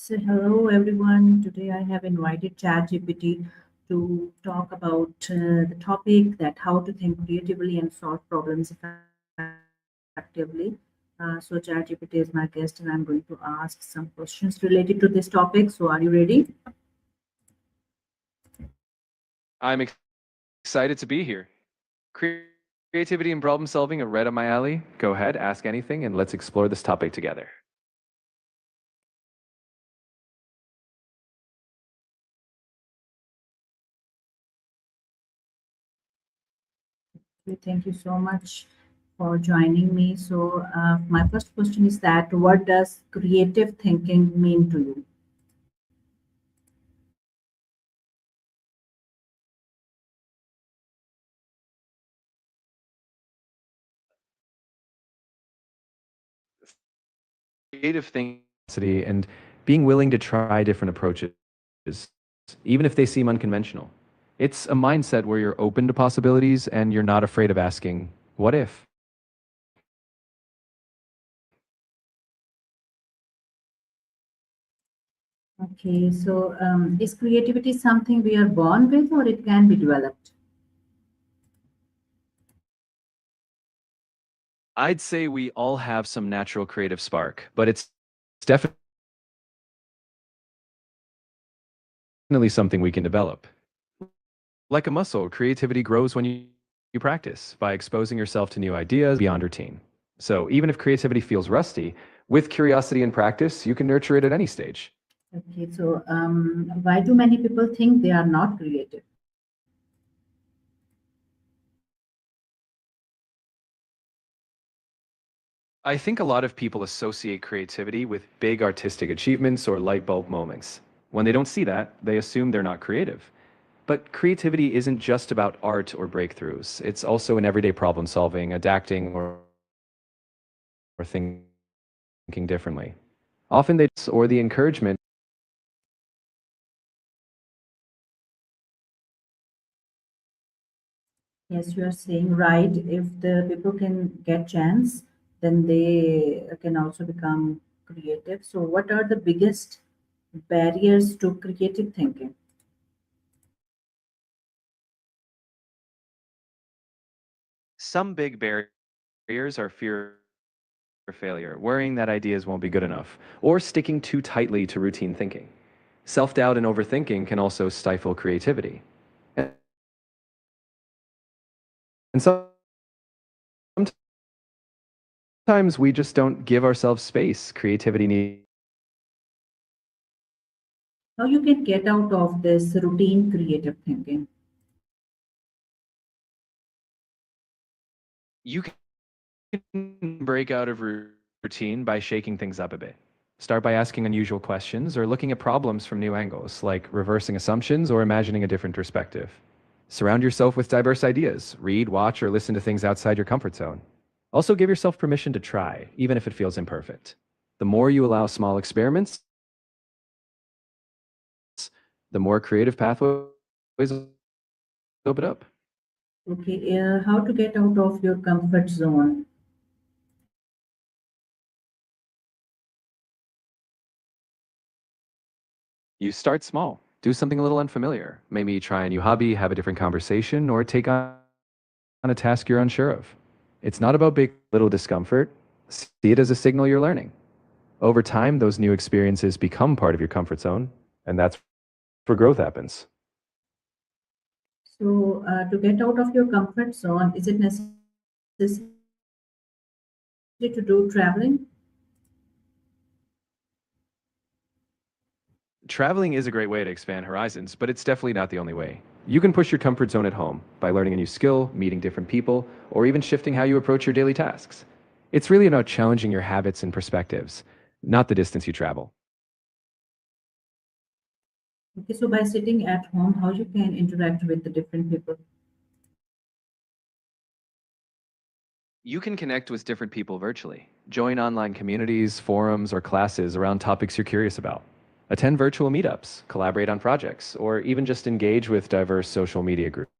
So, hello everyone. Today I have invited ChatGPT to talk about the topic that how to think creatively and solve problems effectively. So, ChatGPT is my guest, and I'm going to ask some questions related to this topic. So, are you ready? I'm excited to be here. Creativity and problem solving are right up my alley. Go ahead, ask anything, and let's explore this topic together. Okay, thank you so much for joining me. So, my first question is that what does creative thinking mean to you? Creative thinking and being willing to try different approaches, even if they seem unconventional. It's a mindset where you're open to possibilities and you're not afraid of asking, what if? Okay, so is creativity something we are born with or it can be developed? I'd say we all have some natural creative spark, but it's definitely something we can develop. Like a muscle, creativity grows when you practice by exposing yourself to new ideas beyond routine. So even if creativity feels rusty, with curiosity and practice, you can nurture it at any stage. Okay, so why do many people think they are not creative? I think a lot of people associate creativity with big artistic achievements or light bulb moments. When they don't see that, they assume they're not creative. But creativity isn't just about art or breakthroughs. It's also in everyday problem solving, adapting, or thinking differently. Often they or the encouragement. Yes, you are saying right. If the people can get chance, then they can also become creative. So, what are the biggest barriers to creative thinking? Some big barriers are fear of failure, worrying that ideas won't be good enough, or sticking too tightly to routine thinking. Self doubt and overthinking can also stifle creativity. And sometimes we just don't give ourselves space. Creativity needs. How you can get out of this routine creative thinking? You can break out of routine by shaking things up a bit. Start by asking unusual questions or looking at problems from new angles, like reversing assumptions or imagining a different perspective. Surround yourself with diverse ideas. Read, watch, or listen to things outside your comfort zone. Also, give yourself permission to try, even if it feels imperfect. The more you allow small experiments, the more creative pathways open up. Okay, how to get out of your comfort zone? You start small. Do something a little unfamiliar. Maybe try a new hobby, have a different conversation, or take on a task you're unsure of. It's not about big little discomfort. See it as a signal you're learning. Over time, those new experiences become part of your comfort zone, and that's where growth happens. So, to get out of your comfort zone, is it necessary to do traveling? Traveling is a great way to expand horizons, but it's definitely not the only way. You can push your comfort zone at home by learning a new skill, meeting different people, or even shifting how you approach your daily tasks. It's really about challenging your habits and perspectives, not the distance you travel. Okay, so by sitting at home, how you can interact with the different people? You can connect with different people virtually. Join online communities, forums, or classes around topics you're curious about. Attend virtual meetups, collaborate on projects, or even just engage with diverse social media groups.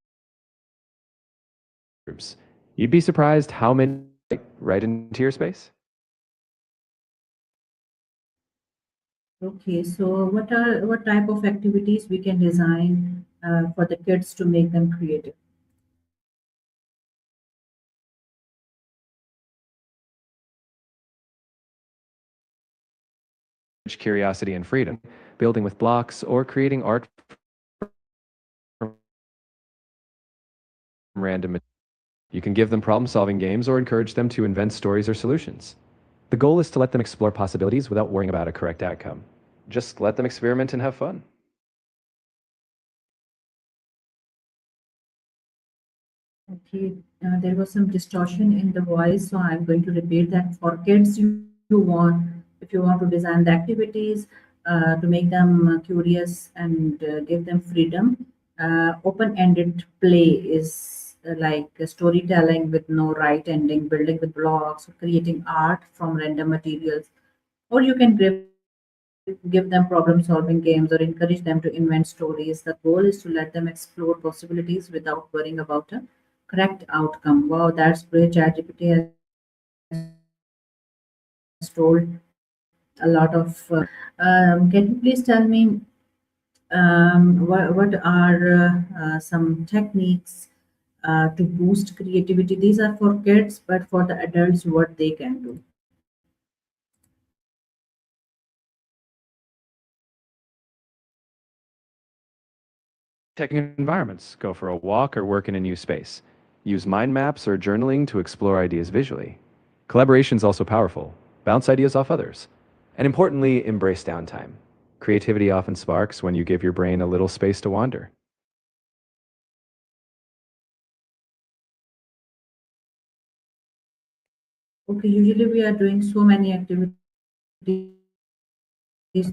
You'd be surprised how many right into your space. Okay, so what type of activities we can design for the kids to make them creative? Curiosity and freedom, building with blocks, or creating art from random. You can give them problem solving games or encourage them to invent stories or solutions. The goal is to let them explore possibilities without worrying about a correct outcome. Just let them experiment and have fun. Okay, there was some distortion in the voice, so I'm going to repeat that. For kids, you want, if you want to design the activities to make them curious and give them freedom, open-ended play is like storytelling with no right ending, building with blocks, or creating art from random materials. Or you can give them problem-solving games or encourage them to invent stories. The goal is to let them explore possibilities without worrying about a correct outcome. Wow, that's great. ChatGPT has told a lot of can you please tell me what are some techniques to boost creativity? These are for kids, but for the adults, what they can do. Tech environments, go for a walk or work in a new space. Use mind maps or journaling to explore ideas visually. Collaboration is also powerful. Bounce ideas off others. And importantly, embrace downtime. Creativity often sparks when you give your brain a little space to wander. Okay, usually we are doing so many activities.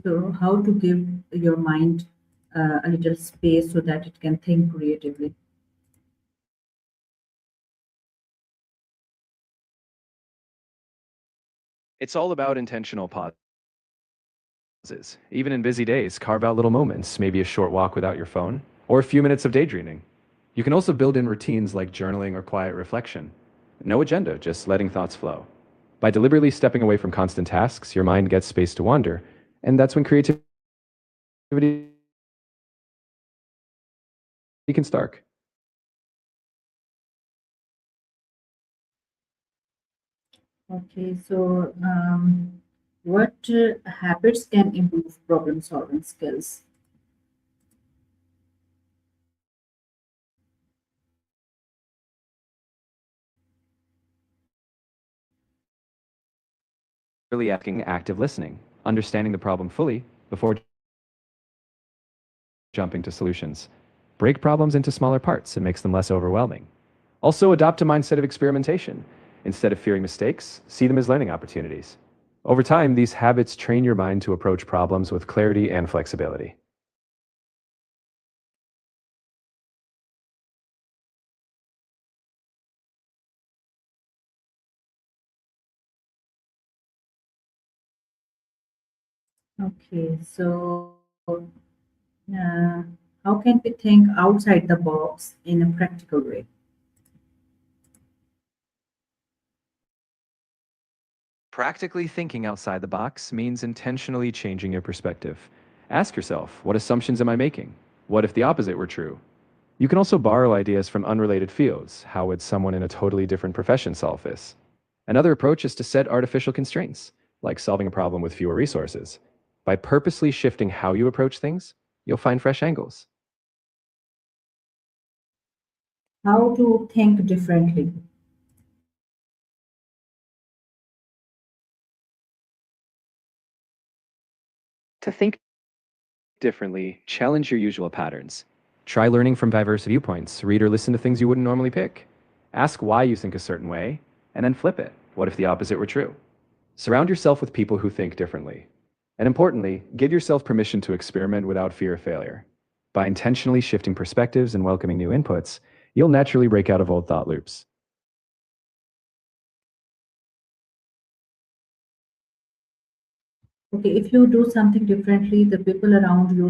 So, how to give your mind a little space so that it can think creatively? It's all about intentional pauses. Even in busy days, carve out little moments, maybe a short walk without your phone, or a few minutes of daydreaming. You can also build in routines like journaling or quiet reflection. No agenda, just letting thoughts flow. By deliberately stepping away from constant tasks, your mind gets space to wander, and that's when creativity can start. Okay, so what habits can improve problem solving skills? Really asking active listening, understanding the problem fully before jumping to solutions. Break problems into smaller parts, it makes them less overwhelming. Also, adopt a mindset of experimentation. Instead of fearing mistakes, see them as learning opportunities. Over time, these habits train your mind to approach problems with clarity and flexibility. Okay, so uh, how can we think outside the box in a practical way? Practically thinking outside the box means intentionally changing your perspective. Ask yourself, what assumptions am I making? What if the opposite were true? You can also borrow ideas from unrelated fields. How would someone in a totally different profession solve this? Another approach is to set artificial constraints, like solving a problem with fewer resources. By purposely shifting how you approach things, you'll find fresh angles. How to think differently? To think differently, challenge your usual patterns. Try learning from diverse viewpoints, read or listen to things you wouldn't normally pick. Ask why you think a certain way, and then flip it. What if the opposite were true? Surround yourself with people who think differently. And importantly, give yourself permission to experiment without fear of failure. By intentionally shifting perspectives and welcoming new inputs, you'll naturally break out of old thought loops. Okay, if you do something differently, the people around you,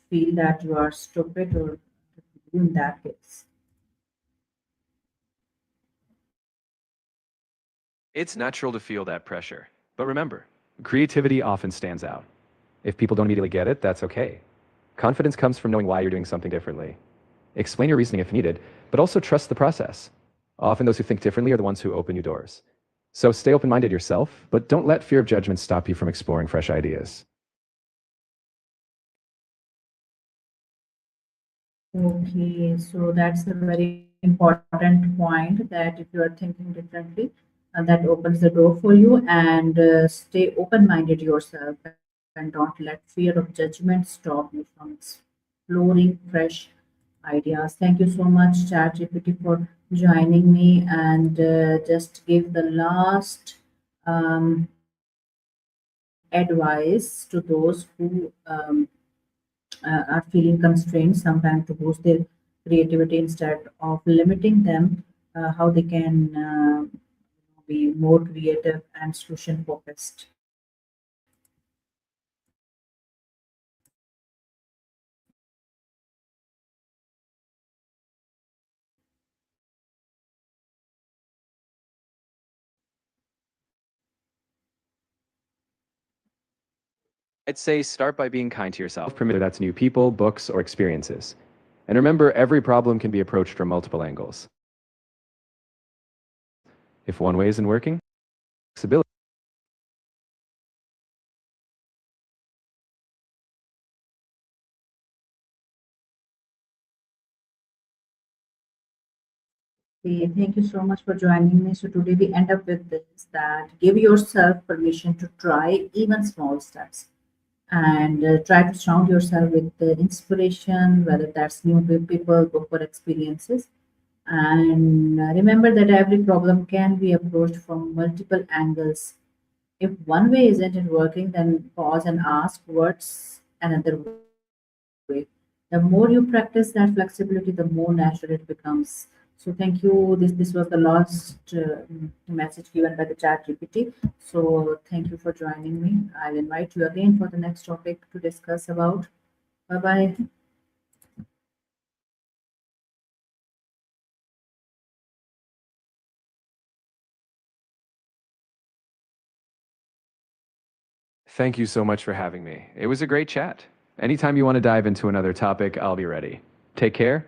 feel that you are stupid or in that case. It's natural to feel that pressure. But remember, creativity often stands out. If people don't immediately get it, that's okay. Confidence comes from knowing why you're doing something differently. Explain your reasoning if needed, but also trust the process. Often those who think differently are the ones who open new doors. So stay open-minded yourself, but don't let fear of judgment stop you from exploring fresh ideas. Okay, so that's a very important point that if you are thinking differently, that opens the door for you and stay open-minded yourself and don't let fear of judgment stop you from exploring fresh ideas. Thank you so much, ChatGPT, for joining me and just give the last advice to those who are feeling constrained sometimes to boost their creativity instead of limiting them, how they can be more creative and solution focused. I'd say start by being kind to yourself, whether that's new people, books, or experiences. And remember, every problem can be approached from multiple angles. If one way isn't working, flexibility. Okay, thank you so much for joining me. So today we end up with this that give yourself permission to try even small steps and try to surround yourself with the inspiration, whether that's new people, book, or experiences. And remember that every problem can be approached from multiple angles. If one way isn't working, then pause and ask what's another way. The more you practice that flexibility, the more natural it becomes. So thank you. This was the last message given by the chat GPT. So thank you for joining me. I'll invite you again for the next topic to discuss about. Bye bye. Thank you so much for having me. It was a great chat. Anytime you want to dive into another topic, I'll be ready. Take care